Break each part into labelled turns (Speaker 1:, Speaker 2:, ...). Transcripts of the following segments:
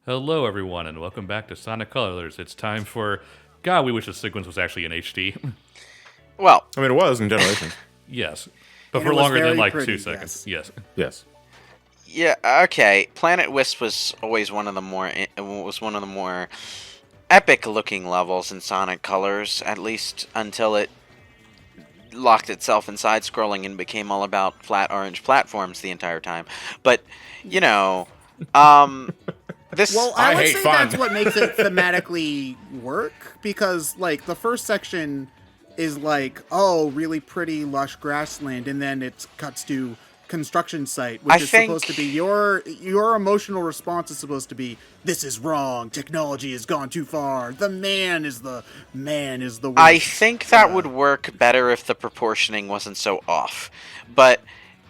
Speaker 1: Hello, everyone, and welcome back to Sonic Colors. It's time for. God, we wish the sequence was actually in HD.
Speaker 2: Well,
Speaker 3: I mean, it was in Generations.
Speaker 1: Yes. But
Speaker 4: And
Speaker 1: for
Speaker 4: it was
Speaker 1: longer than
Speaker 4: very
Speaker 1: like
Speaker 4: pretty,
Speaker 1: 2 seconds. Yes.
Speaker 3: Yes.
Speaker 2: yeah, okay. Planet Wisp was always one of the more epic-looking levels in Sonic Colors, at least until it locked itself in side-scrolling and became all about flat orange platforms the entire time. But you know, this
Speaker 4: Well,
Speaker 3: I
Speaker 4: I would
Speaker 3: hate
Speaker 4: say
Speaker 3: fun.
Speaker 4: that's what makes it thematically work, because, like, the first section is like, oh, really pretty, lush grassland, and then it cuts to construction site, which
Speaker 2: I
Speaker 4: is
Speaker 2: think-
Speaker 4: supposed to be your emotional response is supposed to be, this is wrong, technology has gone too far, the man is the worst.
Speaker 2: I think that would work better if the proportioning wasn't so off. But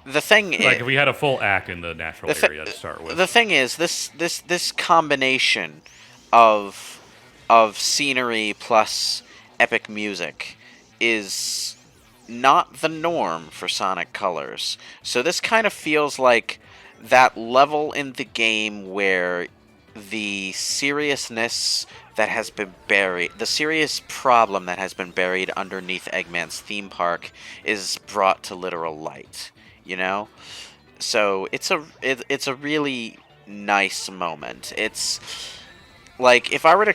Speaker 2: the thing
Speaker 1: Like
Speaker 2: is,
Speaker 1: if we had a full act in the natural area to start with.
Speaker 2: the thing is, this combination of scenery plus epic music is not the norm for Sonic Colors. So this kind of feels like that level in the game where the seriousness that has been buried, the serious problem that has been buried underneath Eggman's theme park is brought to literal light, you know? So it's a really nice moment. It's like if I were to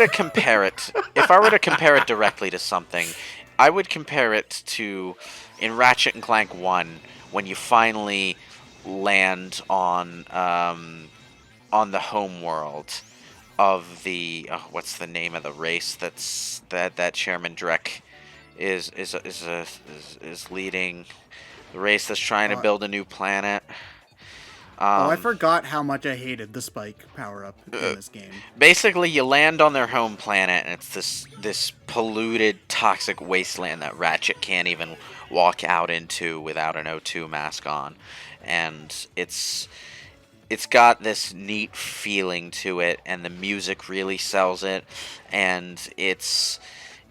Speaker 2: compare it directly to something, I would compare it to in Ratchet and Clank 1 when you finally land on the home world of the what's the name of the race that Chairman Drek is leading, the race that's trying to build a new planet.
Speaker 4: I forgot how much I hated the spike power-up in this game.
Speaker 2: Basically, you land on their home planet, and it's this polluted, toxic wasteland that Ratchet can't even walk out into without an O2 mask on, and it's got this neat feeling to it, and the music really sells it, and it's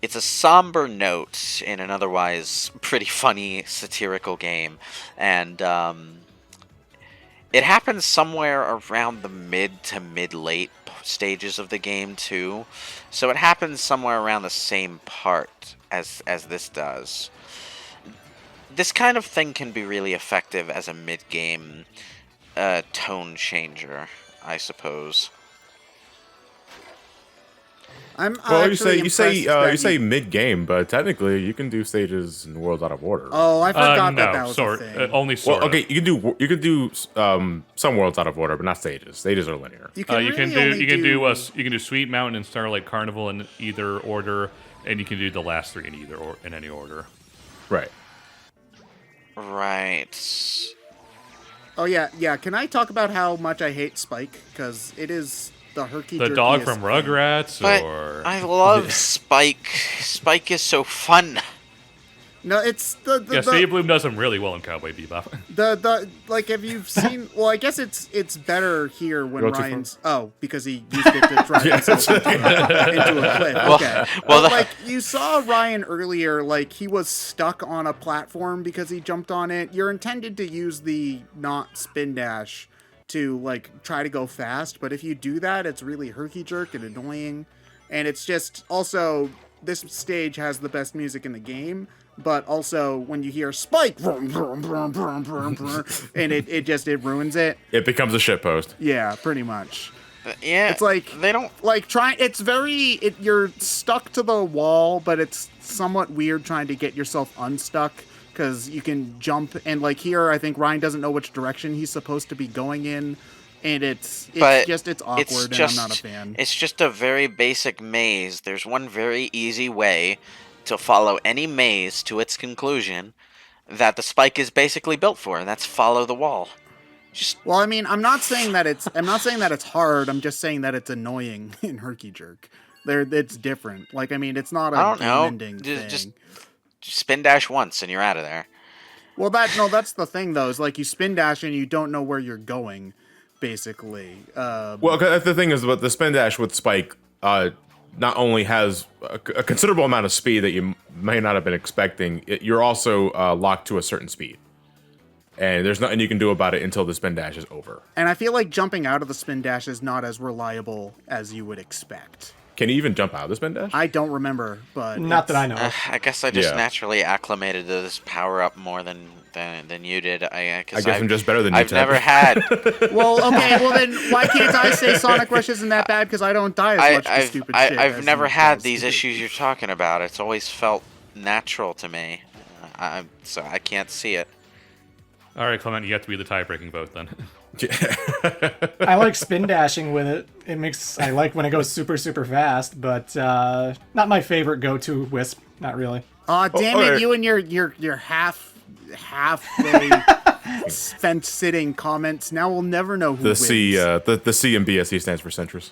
Speaker 2: a somber note in an otherwise pretty funny satirical game, and it happens somewhere around the mid to mid-late stages of the game too, so it happens somewhere around the same part as this does. This kind of thing can be really effective as a mid-game tone changer, I suppose.
Speaker 4: I'm
Speaker 3: Well,
Speaker 4: actually
Speaker 3: you say
Speaker 4: impressed
Speaker 3: you
Speaker 4: that
Speaker 3: say mid game, but technically you can do stages and worlds out of order.
Speaker 4: Oh, I forgot
Speaker 1: no,
Speaker 4: that was
Speaker 1: sort,
Speaker 4: a thing.
Speaker 1: only sort
Speaker 3: well,
Speaker 1: of.
Speaker 3: okay, you can do some worlds out of order, but not stages. Stages are linear.
Speaker 4: You can,
Speaker 1: You can
Speaker 4: really only
Speaker 1: you can do Sweet Mountain and Starlight Carnival in either order, and you can do the last three in any order.
Speaker 3: Right.
Speaker 2: Right.
Speaker 4: Oh yeah. Can I talk about how much I hate Spike? Because it is the herky.
Speaker 1: The dog from
Speaker 4: thing.
Speaker 1: Rugrats,
Speaker 2: But
Speaker 1: or
Speaker 2: I love Spike. Spike is so fun.
Speaker 4: No, it's the
Speaker 1: Steve Bloom does them really well in Cowboy Bebop.
Speaker 4: the like. Have you seen? Well, I guess it's better here when
Speaker 3: Go too
Speaker 4: Ryan's. Oh, because he used it to drive himself into a cliff. Okay.
Speaker 2: well,
Speaker 4: But, like you saw Ryan earlier, like he was stuck on a platform because he jumped on it. You're intended to use the not spin dash to like try to go fast, but if you do that, it's really herky jerk and annoying. And it's just also this stage has the best music in the game. But also, when you hear Spike, vroom, vroom, vroom, vroom, vroom, vroom, and it ruins it.
Speaker 3: It becomes a shitpost.
Speaker 4: Yeah, pretty much.
Speaker 2: Yeah,
Speaker 4: It's like
Speaker 2: they don't.
Speaker 4: like you're stuck to the wall, but it's somewhat weird trying to get yourself unstuck because you can jump and like here, I think Ryan doesn't know which direction he's supposed to be going in, and it's awkward, and I'm not a fan.
Speaker 2: It's just a very basic maze. There's one very easy way to follow any maze to its conclusion that the Spike is basically built for, and that's follow the wall.
Speaker 4: Well, I mean, I'm not saying that it's hard. I'm just saying that it's annoying in herky jerk. It's different. Like, I mean, it's not
Speaker 2: I
Speaker 4: a
Speaker 2: don't know.
Speaker 4: game-ending thing.
Speaker 2: Just spin dash once and you're out of there.
Speaker 4: Well, that's the thing though. Is like you spin dash and you don't know where you're going, basically.
Speaker 3: Well, the thing is, but the spin dash with Spike not only has a considerable amount of speed that you may not have been expecting, you're also locked to a certain speed. and there's nothing you can do about it until the spin dash is over.
Speaker 4: And I feel like jumping out of the spin dash is not as reliable as you would expect.
Speaker 3: Can you even jump out of the spin dash?
Speaker 4: I don't remember, but
Speaker 5: Not that I know of.
Speaker 2: I guess I just
Speaker 3: Yeah.
Speaker 2: naturally acclimated to this power up more than you did.
Speaker 3: I guess I'm just better than you,
Speaker 2: I've
Speaker 3: Ted.
Speaker 2: never had.
Speaker 4: Well, okay, well then why can't I say Sonic Rush isn't that bad because I don't die as much for stupid shit.
Speaker 2: I've
Speaker 4: as
Speaker 2: never
Speaker 4: you
Speaker 2: had
Speaker 4: guys
Speaker 2: these
Speaker 4: do.
Speaker 2: issues you're talking about. It's always felt natural to me. So I can't see it.
Speaker 1: All right, Clement, you have to be the tie-breaking vote then.
Speaker 5: I like spin dashing with it. I like when it goes super, super fast, but not my favorite go-to Wisp. Not really.
Speaker 4: Aw, damn it,
Speaker 3: alright.
Speaker 4: you and your halfway fence-sitting comments. Now we'll never know who
Speaker 3: The
Speaker 4: wins.
Speaker 3: the C in BSC stands for centrist.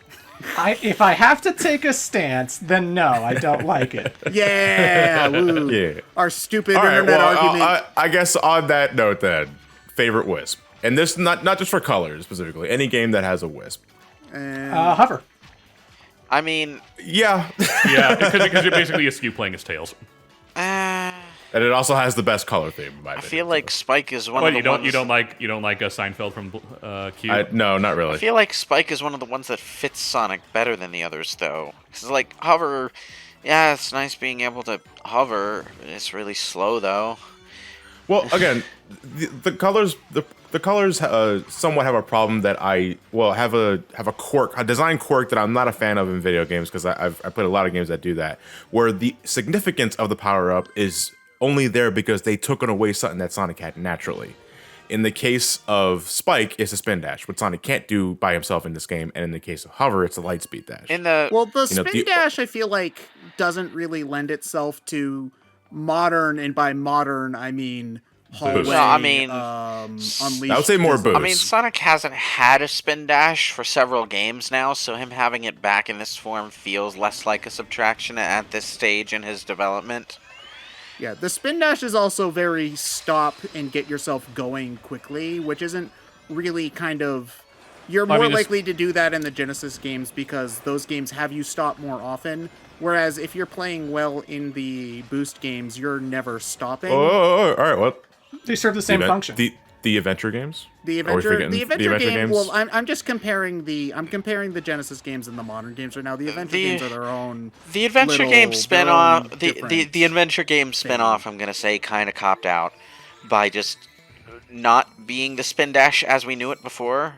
Speaker 5: If I have to take a stance, then no, I don't like it.
Speaker 4: Yeah, woo.
Speaker 3: Yeah.
Speaker 4: Our stupid
Speaker 3: All right,
Speaker 4: internet
Speaker 3: well,
Speaker 4: argument.
Speaker 3: I guess on that note then, favorite Wisp. And this not just for colors specifically, any game that has a Wisp.
Speaker 5: Hover.
Speaker 2: I mean,
Speaker 3: Yeah.
Speaker 1: Yeah, because you're basically a skew playing as Tails.
Speaker 2: I
Speaker 3: And it also has the best color theme, in my opinion.
Speaker 2: feel like Spike is one
Speaker 1: What,
Speaker 2: of the
Speaker 1: you don't
Speaker 2: ones.
Speaker 1: you don't like Seinfeld from Q?
Speaker 3: No, not really.
Speaker 2: I feel like Spike is one of the ones that fits Sonic better than the others, though. Because, like, hover, yeah, it's nice being able to hover. It's really slow, though.
Speaker 3: Well, again, the colors somewhat have a problem that I have a quirk, a design quirk that I'm not a fan of in video games because I played a lot of games that do that, where the significance of the power up is only there because they took away something that Sonic had naturally. In the case of Spike, it's a spin dash, what Sonic can't do by himself in this game, and in the case of Hover, it's a light speed dash.
Speaker 2: In the
Speaker 4: Well, the
Speaker 3: You know,
Speaker 4: spin dash, I feel like, doesn't really lend itself to modern, and by modern, I mean hallway.
Speaker 3: No,
Speaker 2: I mean,
Speaker 4: Unleashed.
Speaker 3: I would say more
Speaker 4: design.
Speaker 3: boost.
Speaker 2: I mean, Sonic hasn't had a spin dash for several games now, so him having it back in this form feels less like a subtraction at this stage in his development.
Speaker 4: Yeah, the spin dash is also very stop and get yourself going quickly, which isn't really kind of... You're
Speaker 1: I
Speaker 4: more
Speaker 1: mean,
Speaker 4: likely to do that in the Genesis games because those games have you stop more often. Whereas if you're playing well in the boost games, you're never stopping.
Speaker 3: all right, what?
Speaker 5: They serve the same function.
Speaker 3: The adventure games.
Speaker 4: The
Speaker 3: Are we
Speaker 4: adventure,
Speaker 3: forgetting
Speaker 4: the adventure game.
Speaker 3: games?
Speaker 4: Well, I'm just comparing the Genesis games and the modern games right now. The adventure games are their own.
Speaker 2: The adventure
Speaker 4: little-
Speaker 2: game
Speaker 4: their
Speaker 2: spin-off,
Speaker 4: own
Speaker 2: the
Speaker 4: different
Speaker 2: adventure game spin-off, I'm gonna say, kind of copped out by just not being the spin dash as we knew it before.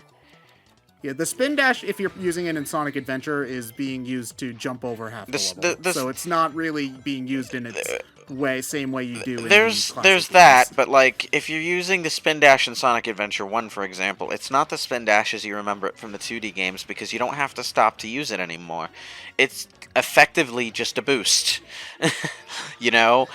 Speaker 4: Yeah, the spin dash, if you're using it in Sonic Adventure, is being used to jump over half the
Speaker 2: This-
Speaker 4: level.
Speaker 2: this-
Speaker 4: So it's not really being used in its same way you do. In
Speaker 2: There's
Speaker 4: the classic
Speaker 2: that,
Speaker 4: games.
Speaker 2: but like if you're using the spin dash in Sonic Adventure 1, for example, it's not the spin dash as you remember it from the 2D games because you don't have to stop to use it anymore. It's effectively just a boost. You know?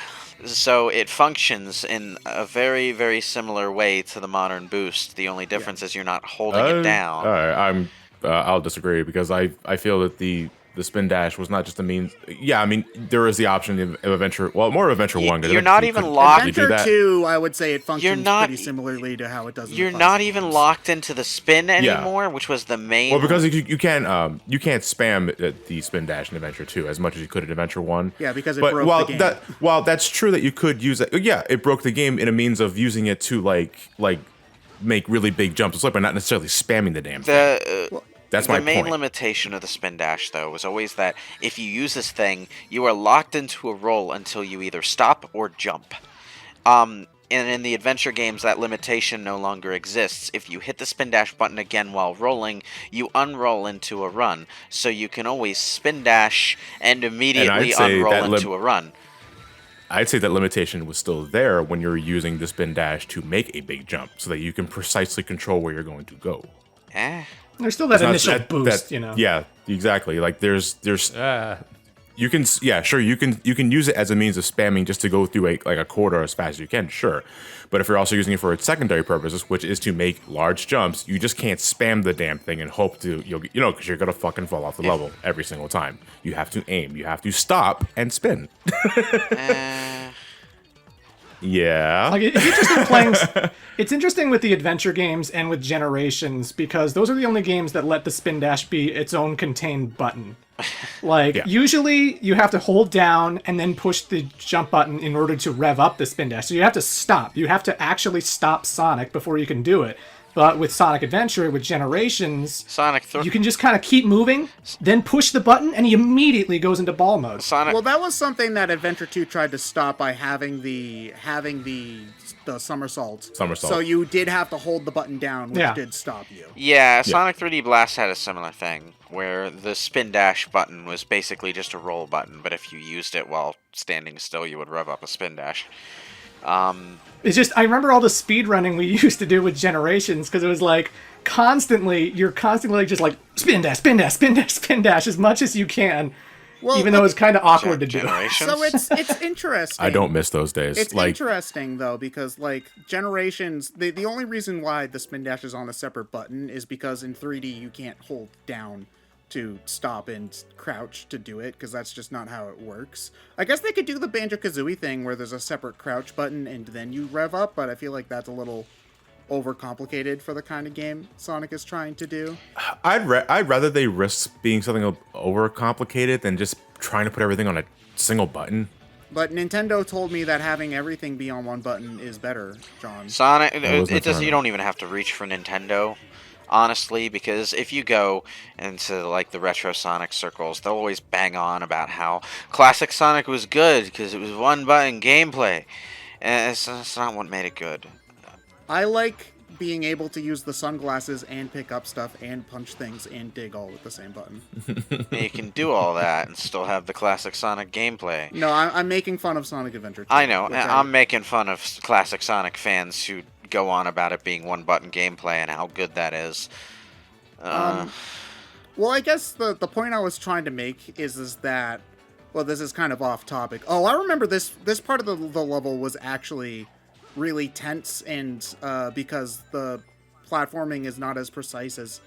Speaker 2: So it functions in a very, very similar way to the modern boost. The only difference is you're not holding it down.
Speaker 3: All right, I'll disagree because I feel that the spin dash was not just a means. Yeah, I mean there is the option of Adventure. Well, more of Adventure One. 'cause
Speaker 2: You're
Speaker 3: Adventure
Speaker 2: not
Speaker 3: 2
Speaker 2: even
Speaker 3: couldn't
Speaker 2: locked-
Speaker 3: really do
Speaker 4: Adventure
Speaker 3: that.
Speaker 4: 2, I would say it functions
Speaker 2: not-
Speaker 4: pretty similarly to how it does in the
Speaker 2: You're
Speaker 4: classic
Speaker 2: not even
Speaker 4: games.
Speaker 2: locked into the spin anymore, which was the main.
Speaker 3: Well, because you can't spam the spin dash in Adventure 2 as much as you could in Adventure 1.
Speaker 4: Yeah, because it
Speaker 3: but
Speaker 4: broke
Speaker 3: while
Speaker 4: the game.
Speaker 3: while that's true that you could use it, yeah, it broke the game in a means of using it to like make really big jumps, but not necessarily spamming the damn thing. That's my
Speaker 2: The main
Speaker 3: point.
Speaker 2: limitation of the spin dash, though, was always that if you use this thing, you are locked into a roll until you either stop or jump. And in the adventure games, that limitation no longer exists. If you hit the spin dash button again while rolling, you unroll into a run. So you can always spin dash and immediately
Speaker 3: say
Speaker 2: unroll
Speaker 3: that
Speaker 2: into a run.
Speaker 3: I'd say that limitation was still there when you're using the spin dash to make a big jump, so that you can precisely control where you're going to go.
Speaker 5: There's still that
Speaker 3: It's not-
Speaker 5: initial boost, you know.
Speaker 3: Yeah, exactly. Like there's you can sure you can use it as a means of spamming just to go through a corridor as fast as you can, sure. But if you're also using it for its secondary purposes, which is to make large jumps, you just can't spam the damn thing and hope to because you're gonna fucking fall off the level every single time. You have to aim, you have to stop and spin. Yeah.
Speaker 5: Like it's interesting playing. It's interesting with the adventure games and with Generations because those are the only games that let the spin dash be its own contained button. Like usually you have to hold down and then push the jump button in order to rev up the spin dash. So you have to stop. You have to actually stop Sonic before you can do it. But with Sonic Adventure, with Generations, you can just kind of keep moving, then push the button, and he immediately goes into ball mode.
Speaker 4: Well, that was something that Adventure 2 tried to stop by having the somersault. So you did have to hold the button down, which did stop you.
Speaker 2: Yeah, Sonic 3D Blast had a similar thing, where the spin dash button was basically just a roll button, but if you used it while standing still, you would rev up a spin dash.
Speaker 5: It's just, I remember all the speed running we used to do with Generations, because it was like, you're constantly like, just like, spin dash, spin dash, spin dash, spin dash, as much as you can, even though it's kind of awkward to do.
Speaker 4: So it's interesting.
Speaker 3: I don't miss those days.
Speaker 4: It's interesting, though, because, like, Generations, the only reason why the spin dash is on a separate button is because in 3D you can't hold down to stop and crouch to do it, because that's just not how it works. I guess they could do the Banjo-Kazooie thing where there's a separate crouch button and then you rev up, but I feel like that's a little overcomplicated for the kind of game Sonic is trying to do.
Speaker 3: I'd rather they risk being something overcomplicated than just trying to put everything on a single button.
Speaker 4: But Nintendo told me that having everything be on one button is better, John.
Speaker 2: Sonic, you don't even have to reach for Nintendo. Honestly, because if you go into like the retro Sonic circles, they'll always bang on about how classic Sonic was good because it was one button gameplay, and it's not what made it good.
Speaker 4: I like being able to use the sunglasses and pick up stuff and punch things and dig all with the same button.
Speaker 2: You can do all that and still have the classic Sonic gameplay.
Speaker 4: No, I'm making fun of Sonic Adventure 2.
Speaker 2: I know, I'm making fun of classic Sonic fans who go on about it being one button gameplay and how good that is.
Speaker 4: Well, I guess the point I was trying to make is that, well, this is kind of off topic. Oh, I remember this part of the level was actually really tense, and because the platforming is not as precise as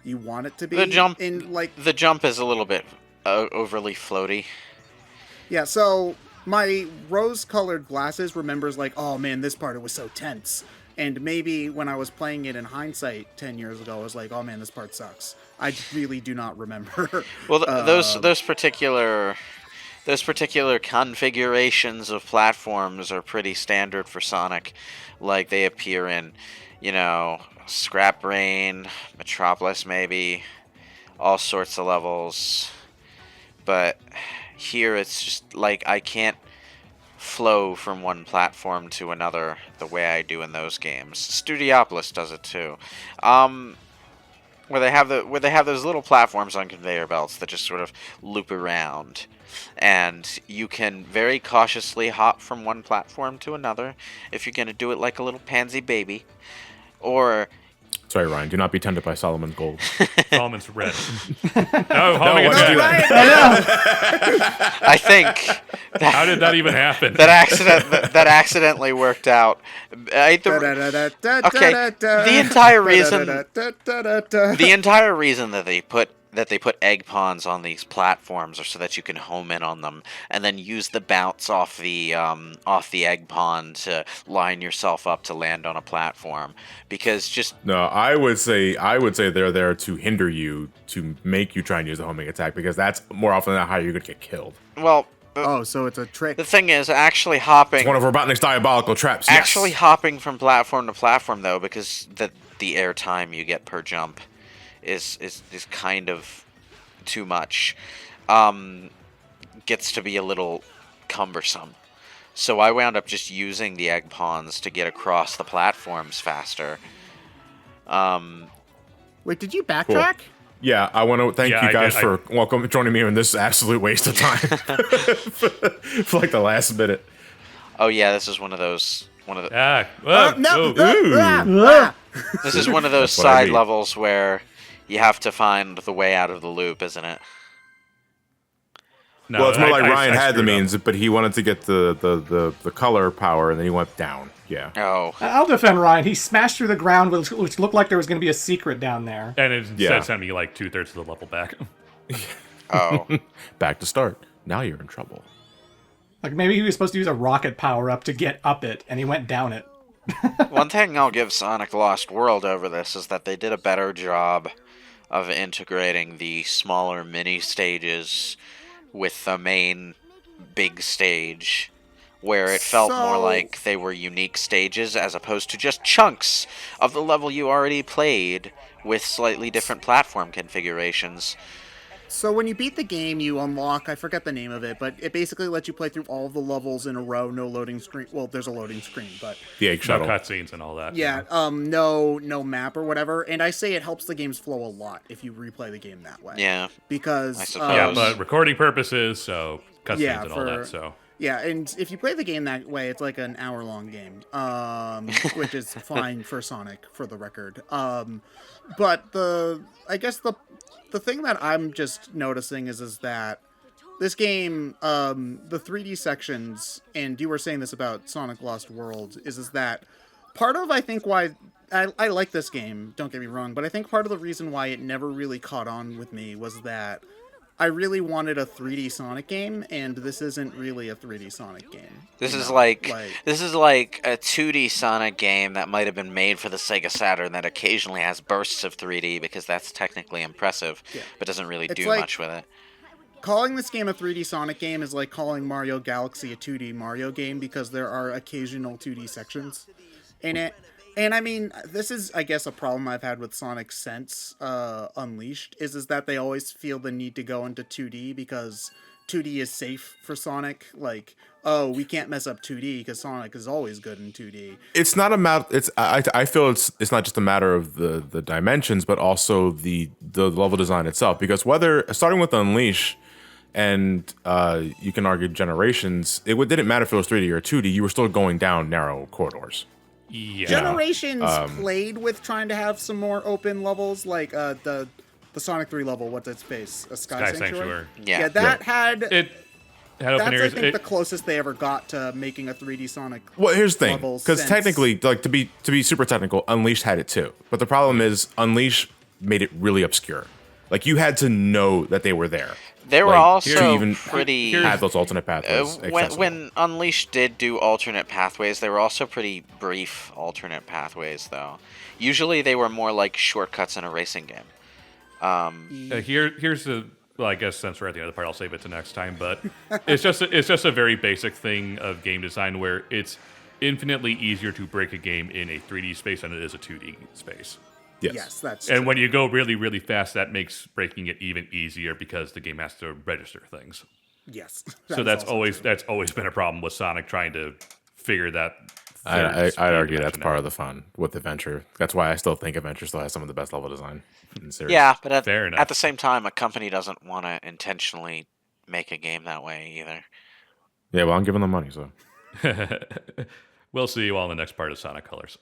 Speaker 4: you want it to be.
Speaker 2: The jump is a little bit overly floaty.
Speaker 4: Yeah, so my rose-colored glasses remembers like, oh man, this part it was so tense. And maybe when I was playing it in hindsight 10 years ago, I was like, oh man, this part sucks. I really do not remember.
Speaker 2: Well, those particular configurations of platforms are pretty standard for Sonic. Like, they appear in, Scrap Brain, Metropolis maybe, all sorts of levels. But here it's just like I can't flow from one platform to another the way I do in those games. Studiopolis does it too. Where they have those little platforms on conveyor belts that just sort of loop around, and you can very cautiously hop from one platform to another if you're going to do it like a little pansy baby, or
Speaker 3: sorry, Ryan, do not be tempted by Solomon's gold.
Speaker 1: Solomon's red. No,
Speaker 2: I think.
Speaker 1: How did that even happen?
Speaker 2: That accidentally worked out. Okay, the entire reason that they put egg pawns on these platforms are so that you can home in on them and then use the bounce off the egg pawn to line yourself up to land on a platform. Because
Speaker 3: I would say they're there to hinder you, to make you try and use the homing attack, because that's more often than not how you're gonna get killed.
Speaker 2: Well,
Speaker 4: so it's a trick.
Speaker 2: The thing is, actually hopping...
Speaker 3: It's one of Robotnik's diabolical traps,
Speaker 2: Actually hopping from platform to platform, though, because the air time you get per jump is kind of too much, gets to be a little cumbersome. So I wound up just using the egg pawns to get across the platforms faster.
Speaker 4: Wait, did you backtrack?
Speaker 3: Cool. Yeah, I want to thank you guys for joining me in this absolute waste of time for like the last minute.
Speaker 2: Oh yeah, this is one of those. This is one of those side levels where you have to find the way out of the loop, isn't it?
Speaker 3: No, well, it's more like Ryan had the means, but he wanted to get the color power, and then he went down. Yeah.
Speaker 2: Oh.
Speaker 5: I'll defend Ryan. He smashed through the ground, which looked like there was going to be a secret down there.
Speaker 1: And it instead sent me like 2/3 of the level back.
Speaker 2: Oh.
Speaker 3: Back to start. Now you're in trouble.
Speaker 5: Like maybe he was supposed to use a rocket power up to get up it, and he went down it.
Speaker 2: One thing I'll give Sonic Lost World over this is that they did a better job of integrating the smaller mini stages with the main big stage, where it felt more like they were unique stages as opposed to just chunks of the level you already played with slightly different platform configurations.
Speaker 4: So when you beat the game, you unlock, I forget the name of it, but it basically lets you play through all of the levels in a row, no loading screen. Well, there's a loading screen, but
Speaker 3: The egg
Speaker 1: No
Speaker 3: shuttle.
Speaker 1: cutscenes and all that.
Speaker 4: yeah, no map or whatever. And I say it helps the game's flow a lot if you replay the game that way.
Speaker 2: Yeah.
Speaker 4: Because
Speaker 2: I suppose.
Speaker 1: Yeah, but recording purposes, so cutscenes
Speaker 4: Yeah,
Speaker 1: and all that. So
Speaker 4: yeah, and if you play the game that way, it's like an hour-long game, which is fine for Sonic, for the record. But I guess the thing that I'm just noticing is that this game, the 3D sections, and you were saying this about Sonic Lost World, is that part of, I think, why I like this game, don't get me wrong, but I think part of the reason why it never really caught on with me was that I really wanted a 3D Sonic game, and this isn't really a 3D Sonic game.
Speaker 2: This
Speaker 4: you
Speaker 2: is
Speaker 4: know?
Speaker 2: like a 2D Sonic game that might have been made for the Sega Saturn that occasionally has bursts of 3D because that's technically impressive, but doesn't really do
Speaker 4: like-
Speaker 2: much with it.
Speaker 4: Calling this game a 3D Sonic game is like calling Mario Galaxy a 2D Mario game because there are occasional 2D sections in it. And I mean, this is, I guess, a problem I've had with Sonic since Unleashed, is that they always feel the need to go into 2D because 2D is safe for Sonic. Like, oh, we can't mess up 2D because Sonic is always good in 2D.
Speaker 3: It's not a matter. I feel it's not just a matter of the dimensions, but also the level design itself. Because whether starting with Unleash, and you can argue Generations, it didn't matter if it was 3D or 2D. You were still going down narrow corridors.
Speaker 1: yeah,
Speaker 4: Generations played with trying to have some more open levels, like the Sonic 3 level, what's its space? A Sky Sanctuary?
Speaker 2: Yeah.
Speaker 4: That had...
Speaker 1: it had open
Speaker 4: That's, I
Speaker 1: areas.
Speaker 4: think, the closest they ever got to making a 3D Sonic.
Speaker 3: Well, here's the thing,
Speaker 4: level
Speaker 3: because
Speaker 4: since-
Speaker 3: technically, like to be super technical, Unleashed had it too. But the problem is, Unleashed made it really obscure. Like you had to know that they were there.
Speaker 2: They were
Speaker 3: Like,
Speaker 2: also
Speaker 3: to even
Speaker 2: pretty...
Speaker 3: have those alternate pathways. accessible.
Speaker 2: when Unleashed did do alternate pathways, they were also pretty brief alternate pathways, though. Usually they were more like shortcuts in a racing game.
Speaker 1: Here's the. Well, I guess since we're at the other part, I'll save it to next time. But it's just a very basic thing of game design where it's infinitely easier to break a game in a 3D space than it is a 2D space.
Speaker 4: Yes, that's
Speaker 1: And
Speaker 4: true.
Speaker 1: when you go really, really fast, that makes breaking it even easier because the game has to register things.
Speaker 4: Yes.
Speaker 1: So that's always been a problem with Sonic trying to figure that.
Speaker 3: I'd argue that's part of the fun with Adventure. That's why I still think Adventure still has some of the best level design in the series.
Speaker 2: Yeah, but
Speaker 1: Fair enough.
Speaker 2: at the same time, a company doesn't want to intentionally make a game that way either.
Speaker 3: Yeah, well, I'm giving them money, so.
Speaker 1: We'll see you all in the next part of Sonic Colors.